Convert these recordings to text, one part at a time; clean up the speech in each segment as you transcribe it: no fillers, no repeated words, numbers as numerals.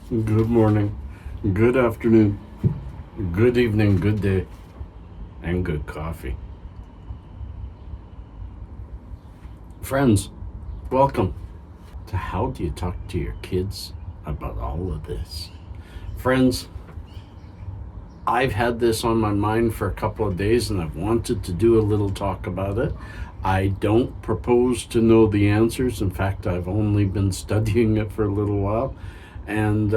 Good morning, good afternoon, good evening, good day, and good coffee. Friends, welcome to How Do You Talk to Your Kids About All of This? Friends, I've had this on my mind for a couple of days and I've wanted to do a little talk about it. I don't propose to know the answers. In fact, I've only been studying it for a little while. And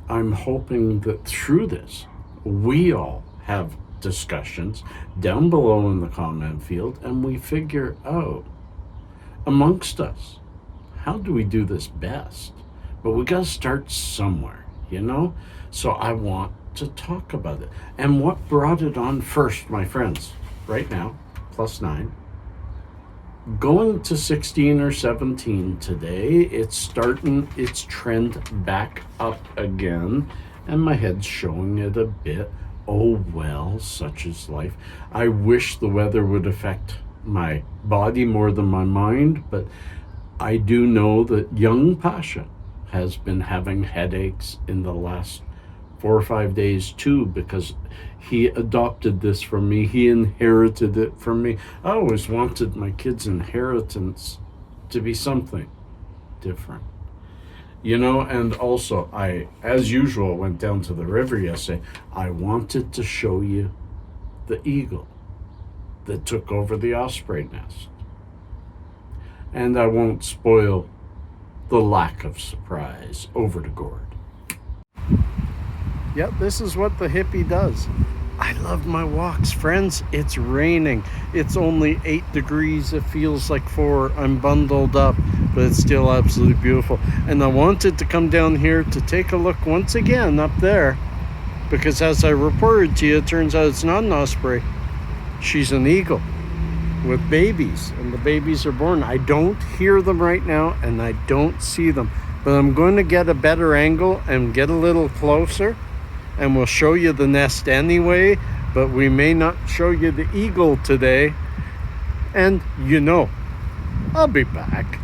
I'm hoping that through this, we all have discussions down below in the comment field and we figure out amongst us, how do we do this best? But we got to start somewhere, you know? So I want to talk about it. And what brought it on first, my friends, right now, +9, going to 16 or 17 today, it's starting its trend back up again, and my head's showing it a bit. Oh well, such is life. I wish the weather would affect my body more than my mind, but I do know that young Pasha has been having headaches in the last 4 or 5 days too, because he adopted this from me. He inherited it from me. I always wanted my kids' inheritance to be something different, you know. And also, I, as usual, went down to the river yesterday. I wanted to show you the eagle that took over the osprey nest, and I won't spoil the lack of surprise. Over to Gord. Yep, this is what the hippie does. I love my walks, friends. It's raining. It's only 8 degrees. It feels like 4. I'm bundled up, but it's still absolutely beautiful. And I wanted to come down here to take a look once again up there, because as I reported to you, it turns out it's not an osprey. She's an eagle with babies, and the babies are born. I don't hear them right now, and I don't see them, but I'm going to get a better angle and get a little closer, and we'll show you the nest anyway, but we may not show you the eagle today. And you know, I'll be back.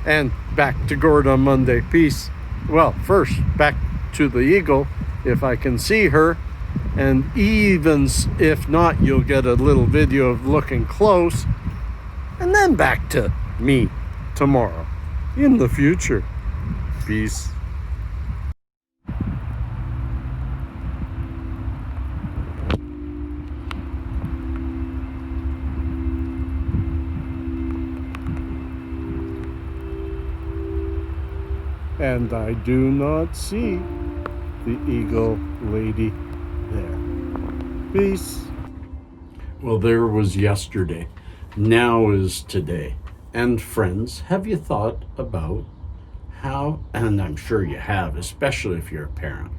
And back to Gord on Monday. Peace. Well, first, back to the eagle, if I can see her. And even if not, you'll get a little video of looking close. And then back to me tomorrow in the future. Peace. And I do not see the eagle lady there. Peace. Well, there was yesterday. Now is today. And friends, have you thought about how, and I'm sure you have, especially if you're a parent,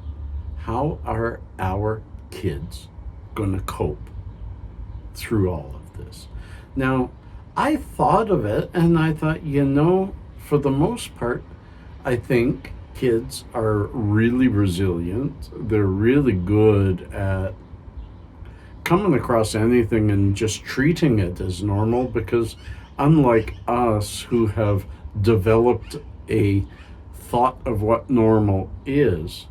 how are our kids going to cope through all of this? Now, I thought of it and I thought, you know, for the most part, I think kids are really resilient. They're really good at coming across anything and just treating it as normal, because unlike us who have developed a thought of what normal is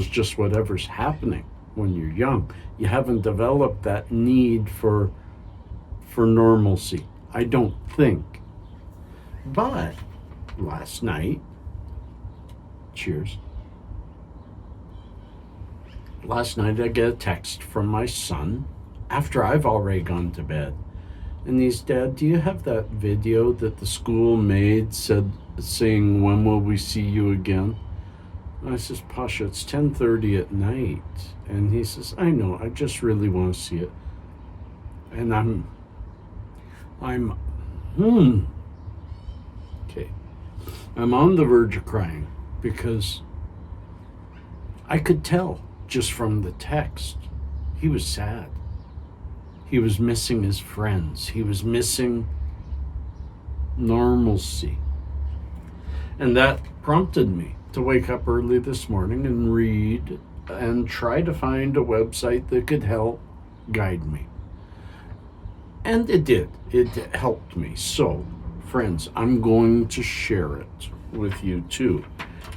just whatever's happening when you're young. You haven't developed that need for normalcy, I don't think. But last night, cheers. Last night I get a text from my son after I've already gone to bed. And he's, Dad, do you have that video that the school made saying, when will we see you again? And I says, Pasha, it's 10:30 at night. And he says, I know, I just really want to see it. And okay. I'm on the verge of crying, because I could tell just from the text he was sad. He was missing his friends. He was missing normalcy. And that prompted me to wake up early this morning and read and try to find a website that could help guide me. And it did. It helped me. So, friends, I'm going to share it with you too.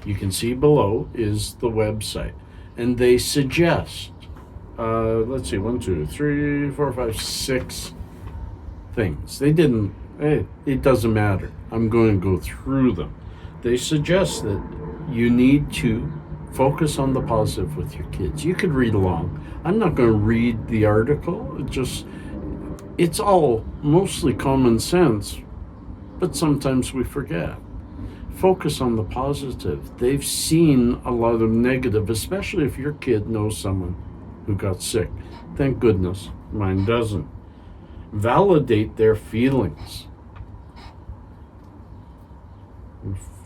You can see below is the website. And they suggest, let's see, 1, 2, 3, 4, 5, 6 things. They didn't, it doesn't matter. I'm going to go through them. They suggest that you need to focus on the positive with your kids. You could read along. I'm not going to read the article. It's all mostly common sense, but sometimes we forget. Focus on the positive. They've seen a lot of negative, especially if your kid knows someone who got sick. Thank goodness mine doesn't. Validate their feelings.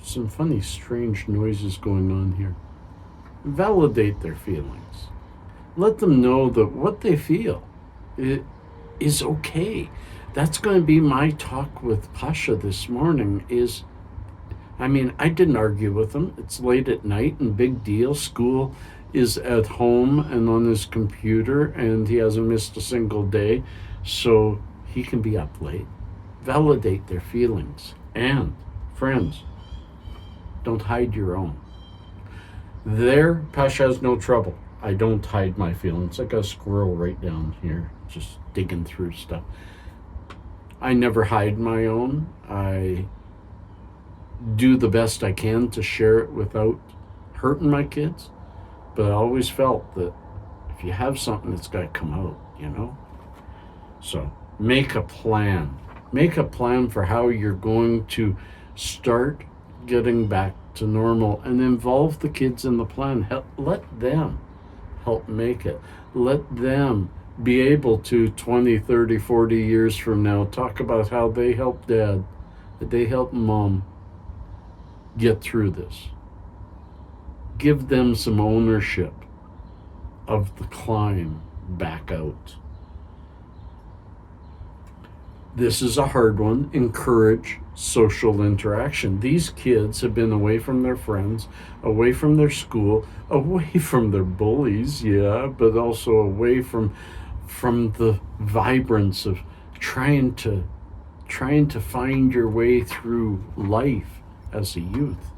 Some funny, strange noises going on here. Validate their feelings. Let them know that what they feel is okay. That's going to be my talk with Pasha this morning. I didn't argue with him. It's late at night and big deal. School is at home and on his computer, and he hasn't missed a single day, so he can be up late. Validate their feelings. And, friends, don't hide your own. Pasha has no trouble. I don't hide my feelings. Like a squirrel right down here, just digging through stuff. I never hide my own. I do the best I can to share it without hurting my kids. But I always felt that if you have something, it's got to come out, So make a plan. Make a plan for how you're going to start getting back to normal and involve the kids in the plan. Let them help make it. Let them be able to 20, 30, 40 years from now talk about how they helped dad, that they helped mom get through this. Give them some ownership of the climb back out. This is a hard one. Encourage social interaction. These kids have been away from their friends, away from their school, away from their bullies, but also away from the vibrance of trying to find your way through life as a youth.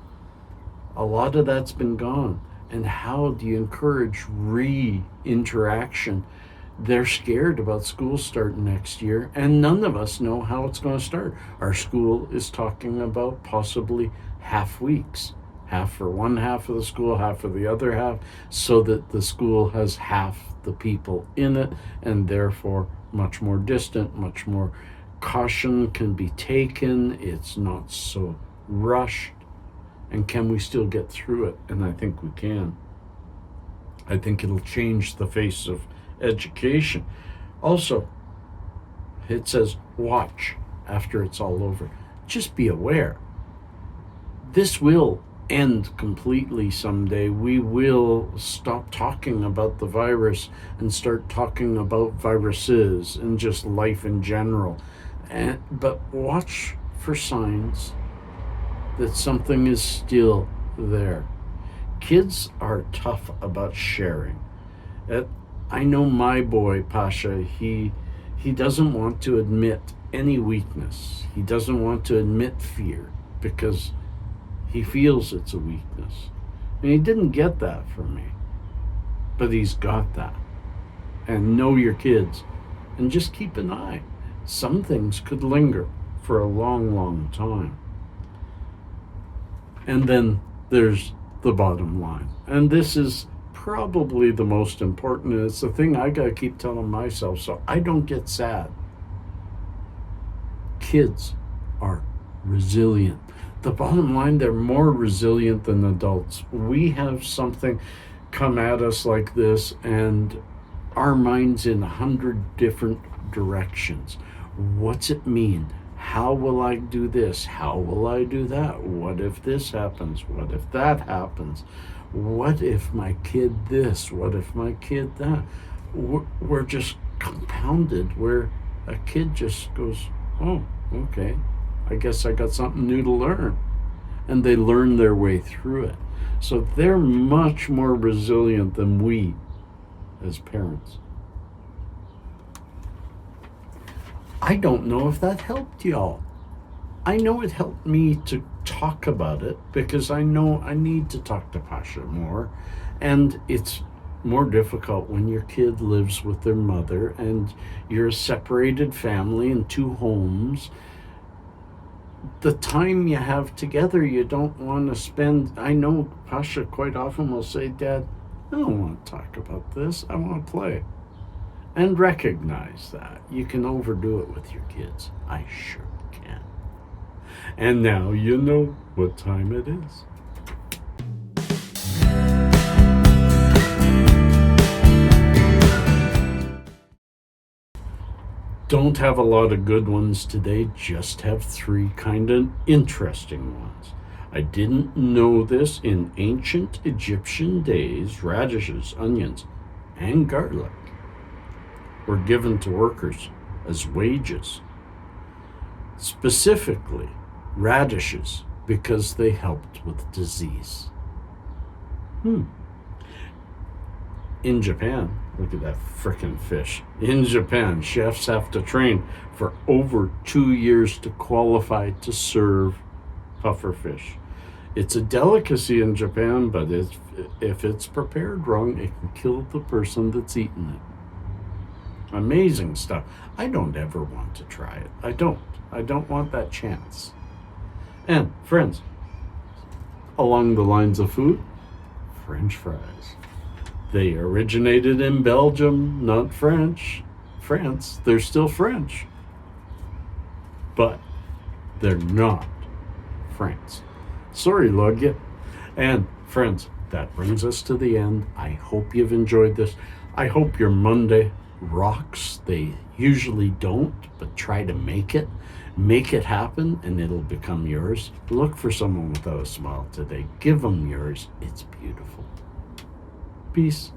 A lot of that's been gone. And how do you encourage re-interaction? They're scared about school starting next year, and none of us know how it's going to start. Our school is talking about possibly half weeks, half for one half of the school, half for the other half, so that the school has half the people in it, and therefore much more distant, much more caution can be taken. It's not so rushed. And can we still get through it? And I think we can. I think it'll change the face of education. Also, it says watch after it's all over. Just be aware. This will end completely someday. We will stop talking about the virus and start talking about viruses and just life in general. But watch for signs that something is still there. Kids are tough about sharing. I know my boy, Pasha, he doesn't want to admit any weakness. He doesn't want to admit fear because he feels it's a weakness. And he didn't get that from me. But he's got that. And know your kids. And just keep an eye. Some things could linger for a long, long time. And then there's the bottom line. And this is probably the most important, and it's the thing I gotta keep telling myself so I don't get sad. Kids are resilient. The bottom line, they're more resilient than adults. We have something come at us like this, and our mind's in 100 different directions. What's it mean? How will I do this? How will I do that? What if this happens? What if that happens? What if my kid this? What if my kid that? We're just compounded where a kid just goes, oh, okay, I guess I got something new to learn. And they learn their way through it. So they're much more resilient than we as parents. I don't know if that helped y'all. I know it helped me to talk talk about it because I know I need to talk to Pasha more. And it's more difficult when your kid lives with their mother and you're a separated family in two homes. The time you have together, you don't want to spend. I know Pasha quite often will say, Dad, I don't want to talk about this. I want to play. And recognize that. You can overdo it with your kids. I sure can. And now you know what time it is. Don't have a lot of good ones today, just have 3 kind of interesting ones. I didn't know this. In ancient Egyptian days, radishes, onions, and garlic were given to workers as wages. Specifically, radishes, because they helped with disease. In Japan, look at that frickin' fish. In Japan, chefs have to train for over 2 years to qualify to serve puffer fish. It's a delicacy in Japan, but if it's prepared wrong, it can kill the person that's eating it. Amazing stuff. I don't ever want to try it. I don't want that chance. And friends, along the lines of food, French fries. They originated in Belgium, not France. They're still French. But they're not France. Sorry, Loggia. And friends, that brings us to the end. I hope you've enjoyed this. I hope your Monday rocks. They usually don't, but try to make it. Make it happen and it'll become yours. Look for someone without a smile today. Give them yours. It's beautiful. Peace.